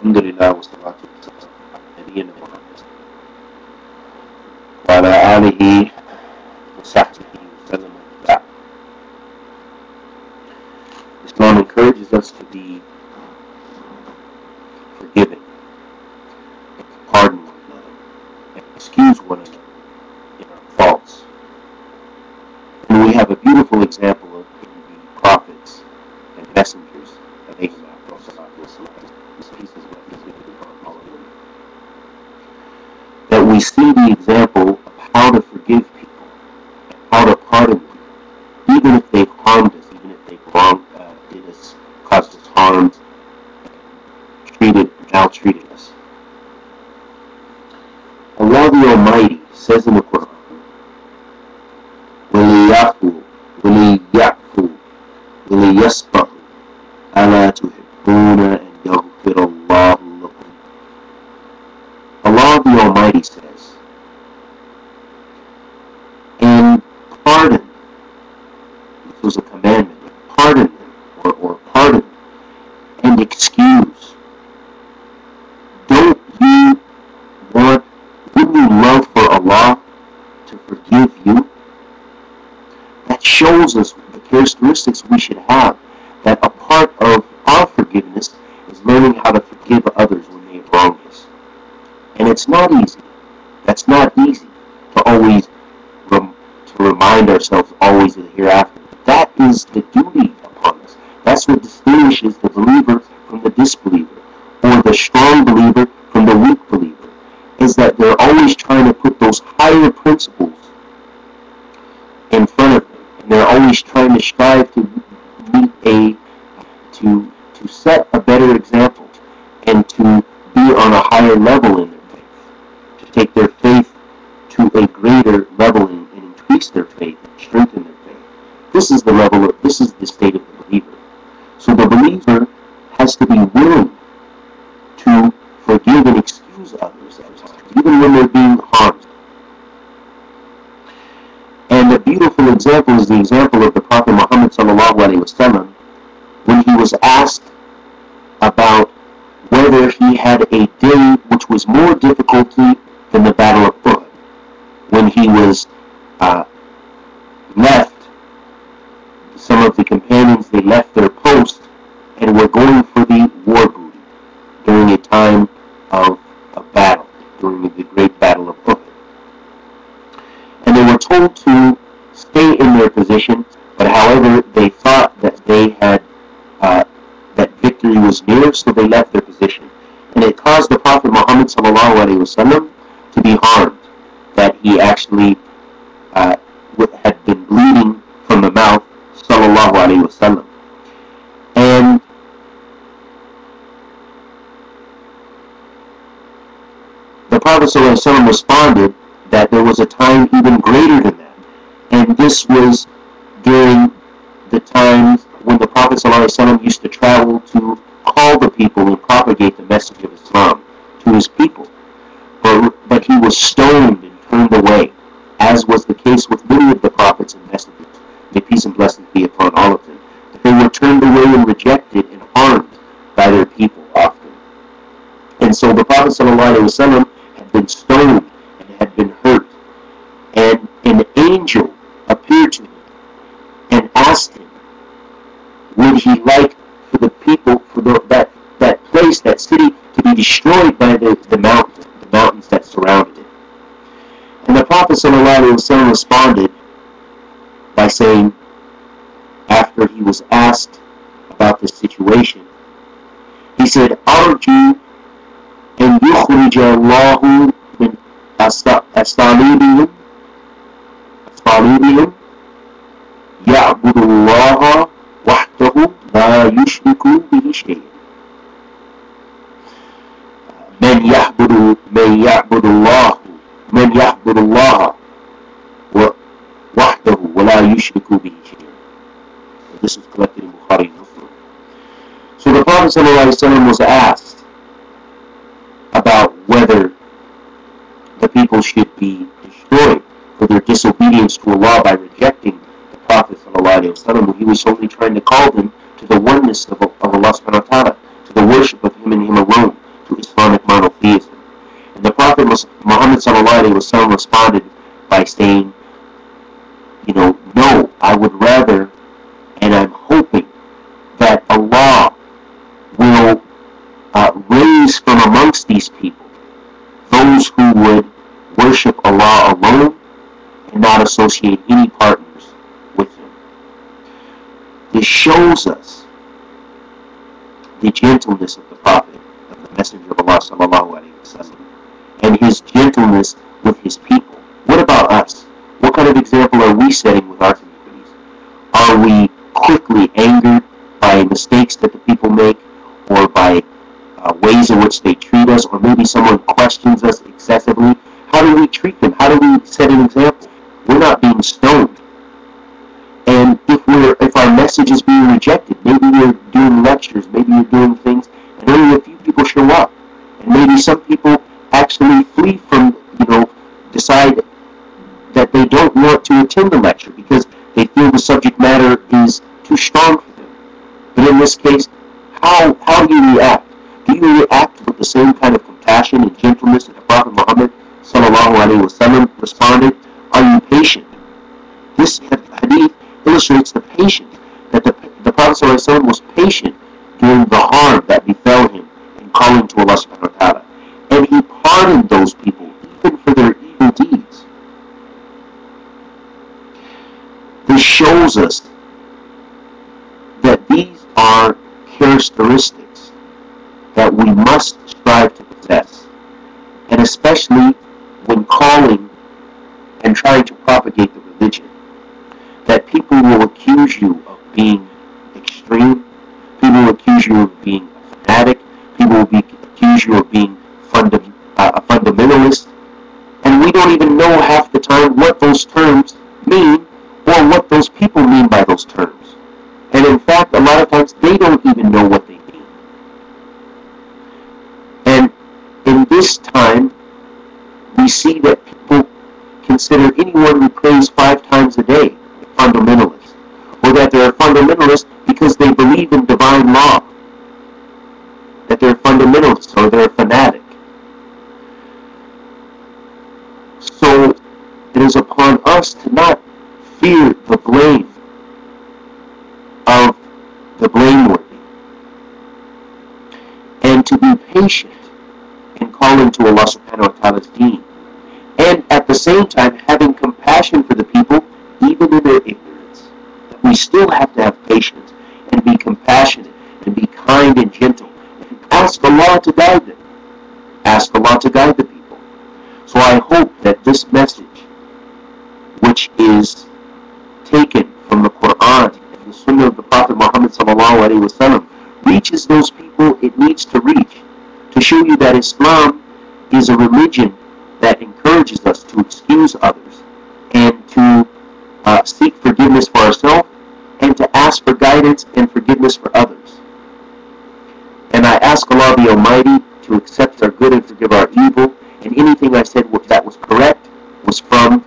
Alhamdulillah wa salatu wa salam ala nabiyyina Muhammad wa ala alihi wa sahbihi wa sallam wa ba'd. Islam encourages us to be forgiving, and to pardon one another, and excuse one another in our faults. And we have a beautiful example of the prophets and messengers of Abraham. That we see the example of how to forgive people, how to pardon them, even if they've harmed us, even if they've did us, caused us harm, maltreated us. Allah the Almighty says in the Qur'an, وَلِيَعْفُوا وَلِيَعْفُوا وَلِيَصْفَحُوا أَلَا تُحِبُّونَ أَنْ يَغْفِرَ اللَّهُ لَكُمْ. Allah the Almighty says, and pardon, this was a commandment, pardon them, or pardon and excuse. Wouldn't you love for Allah to forgive you? That shows us the characteristics we should have, that a part of our forgiveness is learning how to forgive others when they've wronged us. And it's not easy. That's not easy to always to remind ourselves always of the hereafter. That is the duty upon us. That's what distinguishes the believer from the disbeliever, or the strong believer from the weak believer, is that they're always trying to put those higher principles in front of them, and they're always trying to strive to meet to set a better example, and to be on a higher level in their faith, to take their faith to a greater level and increase their faith and strengthen their faith. This is the state of the believer. So the believer has to be willing to forgive and excuse others at times, even when they're being harmed. And a beautiful example is the example of the Prophet Muhammad ﷺ, when he was asked about whether he had a day which was more difficulty than the Battle of Uhud, when he was left. Some of the companions, they left their post and were going for the war booty during a time of battle, during the great Battle of Uhud. And they were told to stay in their position, but however, they thought that they had, that victory was near, so they left their position. And it caused the Prophet Muhammad ﷺ to be harmed, that he actually had been bleeding from the mouth, sallallahu alaihi wasallam. And the Prophet ﷺ responded that there was a time even greater than that. And this was during the times when the Prophet ﷺ used to travel to call the people and propagate the message of Islam to his people. But he was stoned and turned away, as was the case with many of the prophets and messengers. May peace and blessings be upon all of them. That they were turned away and rejected and harmed by their people often. And so the Prophet ﷺ had been stoned and had been hurt. And an angel appeared to him and asked him, would he like for the people, for that place, that city, to be destroyed by the mountains that surrounded it? And the Prophet ﷺ responded by saying, after he was asked about this situation, he said, Arju an yukhrija Allahu min asalibihim ya'budu Allah wahdahu la yushriku bihi shay'an. من يعبد الله وحده ولا يشرك به شيئا. This is collected in Bukhari and Muslim. So the Prophet ﷺ was asked about whether the people should be destroyed for their disobedience to Allah by rejecting the Prophet ﷺ. He was only trying to call them to the oneness of Allah subhanahu wa ta'ala, to the worship of Him and Him alone, Muhammad sallallahu alaihi wasallam responded by saying, no, I would rather, and I'm hoping that Allah will raise from amongst these people those who would worship Allah alone and not associate any partners with Him. This shows us the gentleness of the Prophet, of the Messenger of Allah sallallahu alaihi wasallam, and his gentleness with his people. What about us? What kind of example are we setting with our communities? Are we quickly angered by mistakes that the people make, or by ways in which they treat us, or maybe someone questions us excessively? How do we treat them? How do we set an example? We're not being stoned. And if our message is being rejected, maybe you're doing lectures, maybe you're doing things, and only a few people show up. And maybe some people actually flee from, decide that they don't want to attend the lecture because they feel the subject matter is too strong for them. But in this case, how do you react? Do you react with the same kind of compassion and gentleness that the Prophet Muhammad sallallahu alaihi wasallam responded? Are you patient? This hadith illustrates the patience that the Prophet sallallahu alaihi wasallam was patient during the harm that befell him in calling to Allah subhanahu wa ta'ala. And he pardoned those people even for their evil deeds. This shows us that these are characteristics that we must strive to possess, and especially when calling and trying to propagate the religion, that people will accuse you of being extreme, people will accuse you of being a fanatic, people will accuse you of being a fundamentalist, and we don't even know half the time what those terms mean or what those people mean by those terms. And in fact, a lot of times they don't even know what they mean. And in this time, we see that people consider anyone who prays 5 times a day a fundamentalist, or that they're a fundamentalist because they believe in divine law, that they're fundamentalists or they're a fanatic. So it is upon us to not fear the blame of the blameworthy, and to be patient in calling to Allah subhanahu wa ta'ala's deen, and at the same time having compassion for the people even in their ignorance. We still have to have patience and be compassionate and be kind and gentle and ask Allah to guide them. Ask Allah to guide the people. So I hope that this message, which is taken from the Qur'an and the Sunnah of the Prophet Muhammad sallallahu alaihi wasallam, reaches those people it needs to reach, to show you that Islam is a religion that encourages us to excuse others and to seek forgiveness for ourselves and to ask for guidance and forgiveness for others. And I ask Allah the Almighty to accept our good and forgive our evil, and anything I said that was correct was from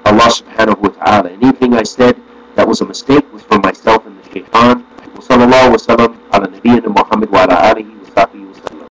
Allah subhanahu wa ta'ala. Anything I said that was a mistake